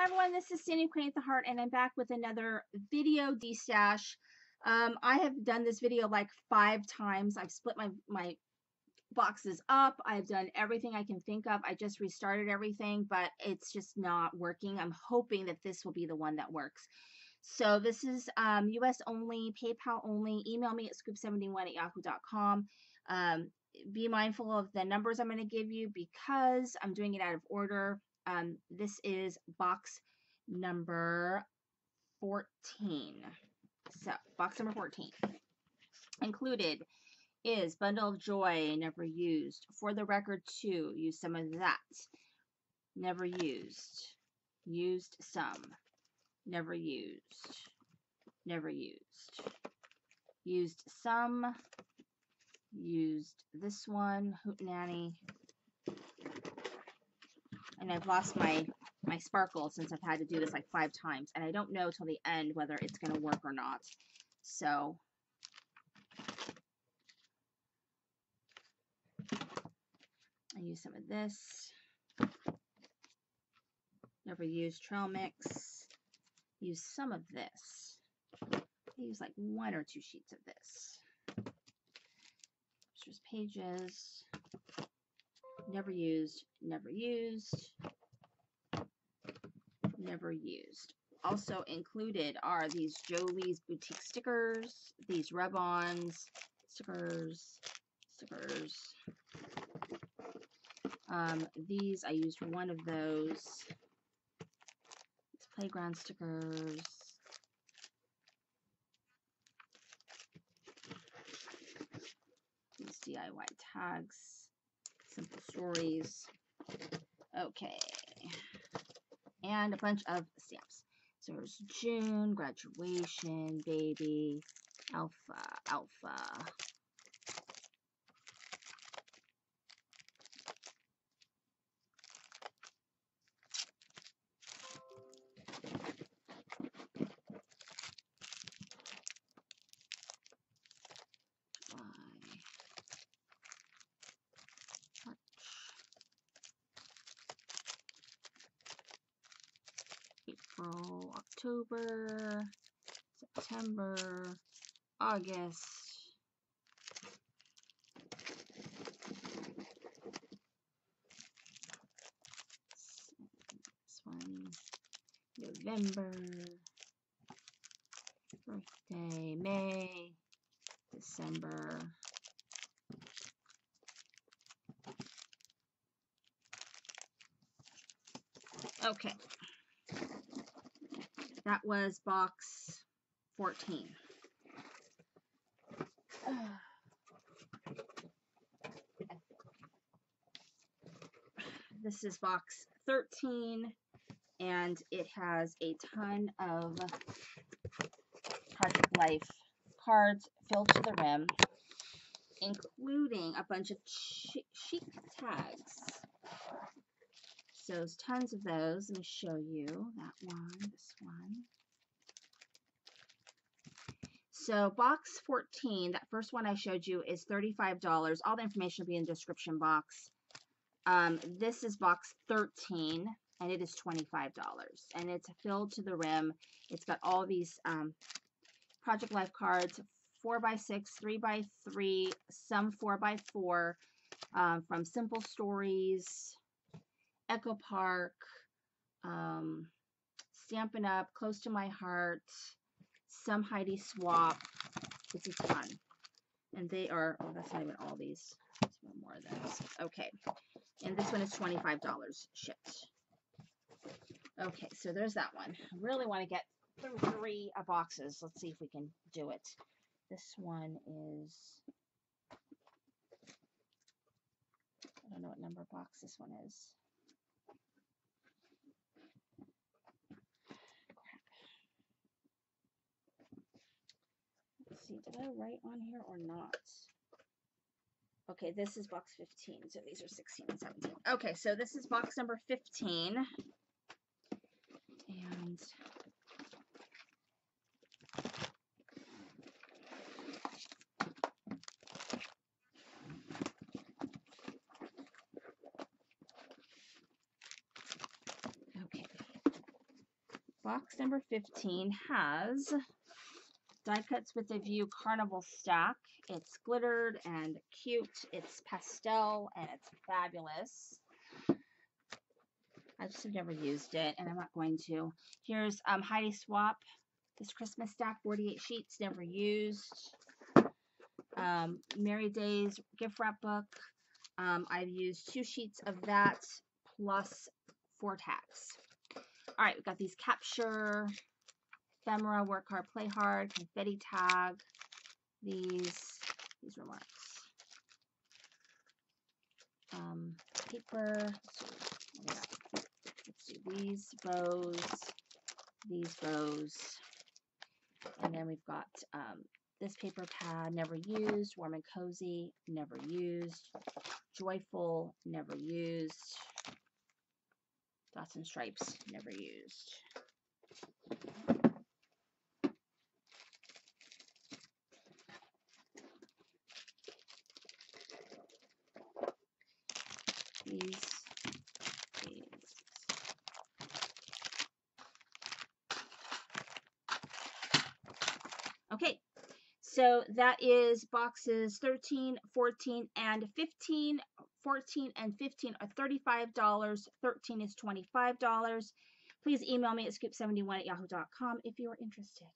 everyone, this is Sandy Queen at the Heart, and I'm back with another video destash. I have done this video like 5 times. I've split my boxes up. I've done everything I can think of. I just restarted everything, but it's just not working. I'm hoping that this will be the one that works. So this is US only, PayPal only. Email me at scoop71@yahoo.com. Be mindful of the numbers I'm going to give you because I'm doing it out of order. This is box number 14. So, box number 14. Included is Bundle of Joy, never used. For the Record 2, use some of that. Never used. Used some. Never used. Never used. Used some. Used this one, Hootenanny. And I've lost my sparkle since I've had to do this like 5 times. And I don't know till the end whether it's going to work or not. So, I use some of this. Never used Trail Mix. Use some of this. I use like 1 or 2 sheets of this. There's pages. Never used. Never used. Never used. Also included are these Jolie's Boutique stickers, these rub-ons, stickers. These, I used 1 of those. These playground stickers. These DIY tags. Simple stories. Okay. And a bunch of stamps. So there's June, graduation, baby, alpha. April, October, September, August, this one, November, birthday, May, December, okay. That was box 14. This is box 13, and it has a ton of Project Life cards filled to the rim, including a bunch of chic tags. So there's tons of those. Let me show you that one, this one. So box 14, that first one I showed you, is $35. All the information will be in the description box. This is box 13, and it is $25. And it's filled to the rim. It's got all these Project Life cards, 4x6, 3x3, some 4x4, from Simple Stories, Echo Park, Stampin' Up, Close to My Heart, some Heidi Swap. It's a ton. And they are, oh, that's not even all these. There's one more of those. Okay. And this one is $25 shipped. Okay, so there's that one. I really want to get through 3 boxes. Let's see if we can do it. This one is, I don't know what number box this one is. See, did I write on here or not? Okay, this is box 15, so these are 16 and 17. Okay, so this is box number 15. And okay, Box number 15 has Die Cuts with a View Carnival Stack. It's glittered and cute. It's pastel and it's fabulous. I just have never used it, and I'm not going to. Here's Heidi Swap. This Christmas stack, 48 sheets, never used. Merry Days gift wrap book. I've used 2 sheets of that plus 4 tags. All right, we've got these Capture, Ephemera, Work Hard, Play Hard, Confetti Tag. These remarks. Paper. Let's see, these bows, and then we've got this paper pad, never used. Warm and Cozy, never used. Joyful, never used. Dots and Stripes, never used. These. Okay, so that is boxes 13, 14, and 15. 14 and 15 are $35. 13 is $25. Please email me at scoop71@yahoo.com if you are interested.